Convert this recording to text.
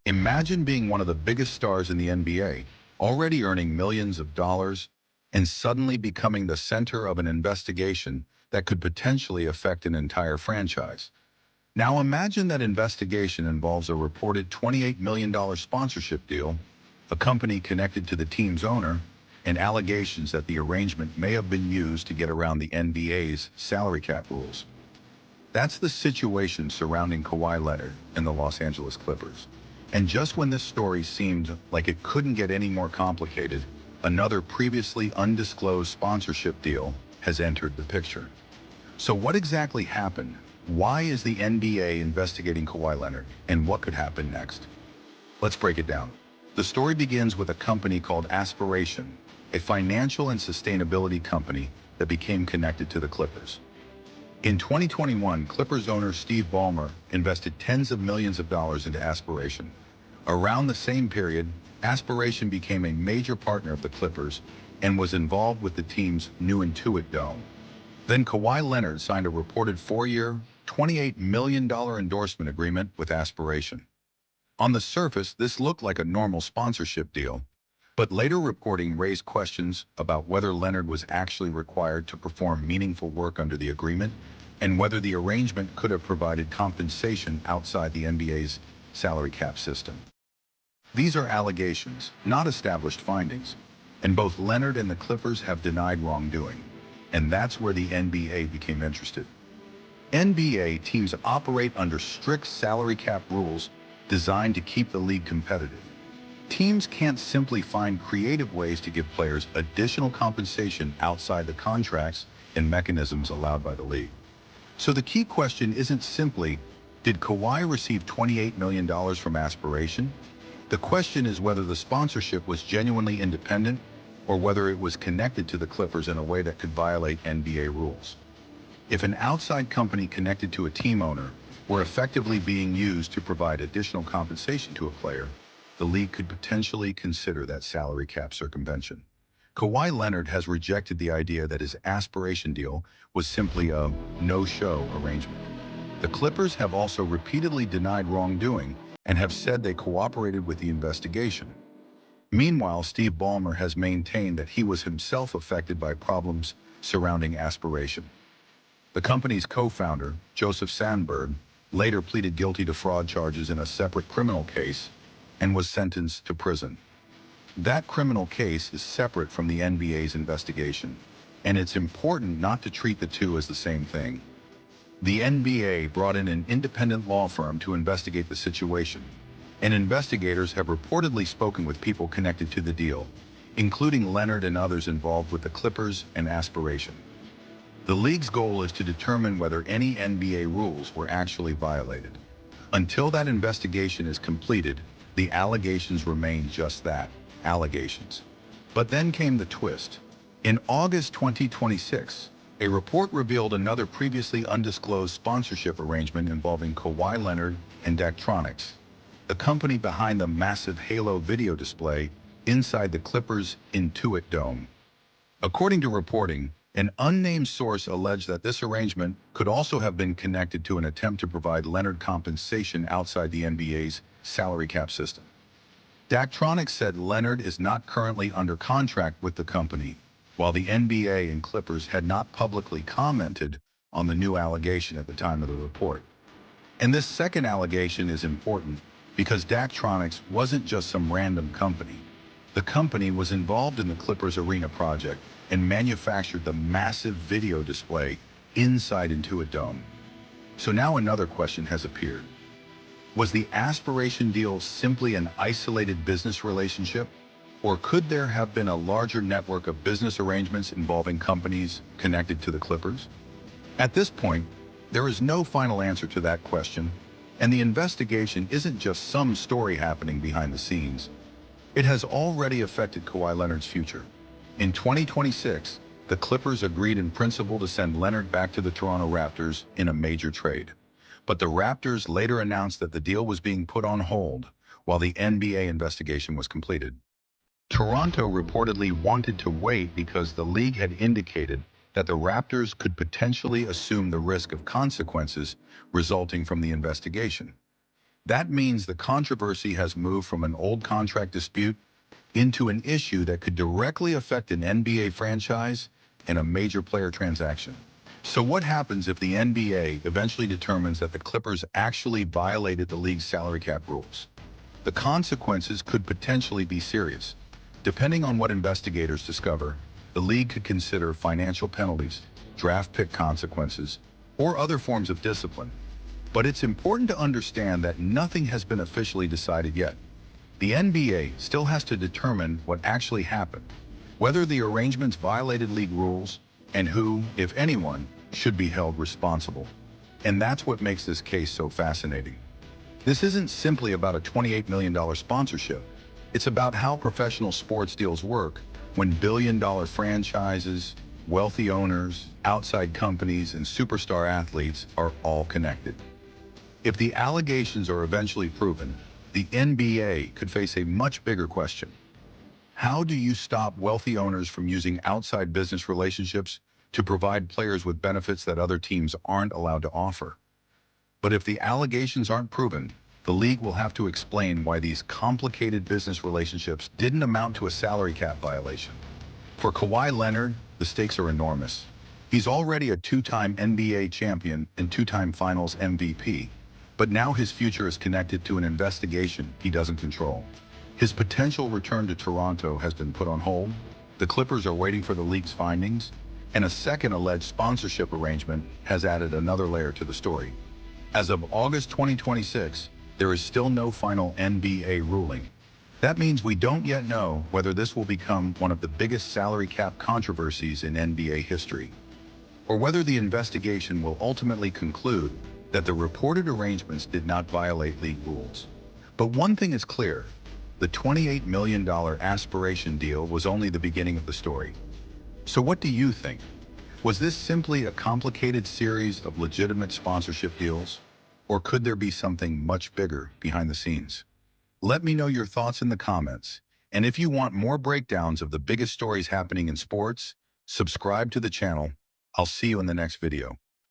Imagine being one of the biggest stars in the NBA, already earning millions of dollars, and suddenly becoming the center of an investigation that could potentially affect an entire franchise. Now imagine that investigation involves a reported $28 million sponsorship deal, a company connected to the team's owner, and allegations that the arrangement may have been used to get around the NBA's salary cap rules. That's the situation surrounding Kawhi Leonard and the Los Angeles Clippers. And just when this story seemed like it couldn't get any more complicated, another previously undisclosed sponsorship deal has entered the picture. So what exactly happened? Why is the NBA investigating Kawhi Leonard, and what could happen next? Let's break it down. The story begins with a company called Aspiration, a financial and sustainability company that became connected to the Clippers. In 2021, Clippers owner Steve Ballmer invested tens of millions of dollars into Aspiration. Around the same period, Aspiration became a major partner of the Clippers and was involved with the team's new Intuit Dome. Then Kawhi Leonard signed a reported 4-year, $28 million endorsement agreement with Aspiration. On the surface, this looked like a normal sponsorship deal, but later reporting raised questions about whether Leonard was actually required to perform meaningful work under the agreement and whether the arrangement could have provided compensation outside the NBA's salary cap system. These are allegations, not established findings, and both Leonard and the Clippers have denied wrongdoing, and that's where the NBA became interested. NBA teams operate under strict salary cap rules designed to keep the league competitive. Teams can't simply find creative ways to give players additional compensation outside the contracts and mechanisms allowed by the league. So the key question isn't simply, did Kawhi receive $28 million from Aspiration? The question is whether the sponsorship was genuinely independent or whether it was connected to the Clippers in a way that could violate NBA rules. If an outside company connected to a team owner were effectively being used to provide additional compensation to a player, the league could potentially consider that salary cap circumvention. Kawhi Leonard has rejected the idea that his Aspiration deal was simply a no-show arrangement. The Clippers have also repeatedly denied wrongdoing and have said they cooperated with the investigation. Meanwhile, Steve Ballmer has maintained that he was himself affected by problems surrounding Aspiration. The company's co-founder, Joseph Sandberg, later pleaded guilty to fraud charges in a separate criminal case and was sentenced to prison. That criminal case is separate from the NBA's investigation, and it's important not to treat the two as the same thing. The NBA brought in an independent law firm to investigate the situation, and investigators have reportedly spoken with people connected to the deal, including Leonard and others involved with the Clippers and Aspiration. The league's goal is to determine whether any NBA rules were actually violated. Until that investigation is completed, the allegations remain just that, allegations. But then came the twist. In August 2026, a report revealed another previously undisclosed sponsorship arrangement involving Kawhi Leonard and Daktronics, the company behind the massive Halo video display inside the Clippers' Intuit Dome. According to reporting, an unnamed source alleged that this arrangement could also have been connected to an attempt to provide Leonard compensation outside the NBA's salary cap system. Daktronics said Leonard is not currently under contract with the company, while the NBA and Clippers had not publicly commented on the new allegation at the time of the report. And this second allegation is important because Daktronics wasn't just some random company. The company was involved in the Clippers Arena project and manufactured the massive video display inside Intuit Dome. So now another question has appeared. Was the Aspiration deal simply an isolated business relationship? Or could there have been a larger network of business arrangements involving companies connected to the Clippers? At this point, there is no final answer to that question, and the investigation isn't just some story happening behind the scenes. It has already affected Kawhi Leonard's future. In 2026, the Clippers agreed in principle to send Leonard back to the Toronto Raptors in a major trade. But the Raptors later announced that the deal was being put on hold while the NBA investigation was completed. Toronto reportedly wanted to wait because the league had indicated that the Raptors could potentially assume the risk of consequences resulting from the investigation. That means the controversy has moved from an old contract dispute into an issue that could directly affect an NBA franchise and a major player transaction. So what happens if the NBA eventually determines that the Clippers actually violated the league's salary cap rules? The consequences could potentially be serious. Depending on what investigators discover, the league could consider financial penalties, draft pick consequences, or other forms of discipline. But it's important to understand that nothing has been officially decided yet. The NBA still has to determine what actually happened, whether the arrangements violated league rules, and who, if anyone, should be held responsible. And that's what makes this case so fascinating. This isn't simply about a $28 million sponsorship. It's about how professional sports deals work when billion-dollar franchises, wealthy owners, outside companies, and superstar athletes are all connected. If the allegations are eventually proven, the NBA could face a much bigger question. How do you stop wealthy owners from using outside business relationships to provide players with benefits that other teams aren't allowed to offer? But if the allegations aren't proven, the league will have to explain why these complicated business relationships didn't amount to a salary cap violation. For Kawhi Leonard, the stakes are enormous. He's already a two-time NBA champion and two-time Finals MVP, but now his future is connected to an investigation he doesn't control. His potential return to Toronto has been put on hold, the Clippers are waiting for the league's findings, and a second alleged sponsorship arrangement has added another layer to the story. As of August 2026, there is still no final NBA ruling. That means we don't yet know whether this will become one of the biggest salary cap controversies in NBA history, or whether the investigation will ultimately conclude that the reported arrangements did not violate league rules. But one thing is clear, the $28 million aspiration deal was only the beginning of the story. So what do you think? Was this simply a complicated series of legitimate sponsorship deals? Or could there be something much bigger behind the scenes? Let me know your thoughts in the comments. And if you want more breakdowns of the biggest stories happening in sports, subscribe to the channel. I'll see you in the next video.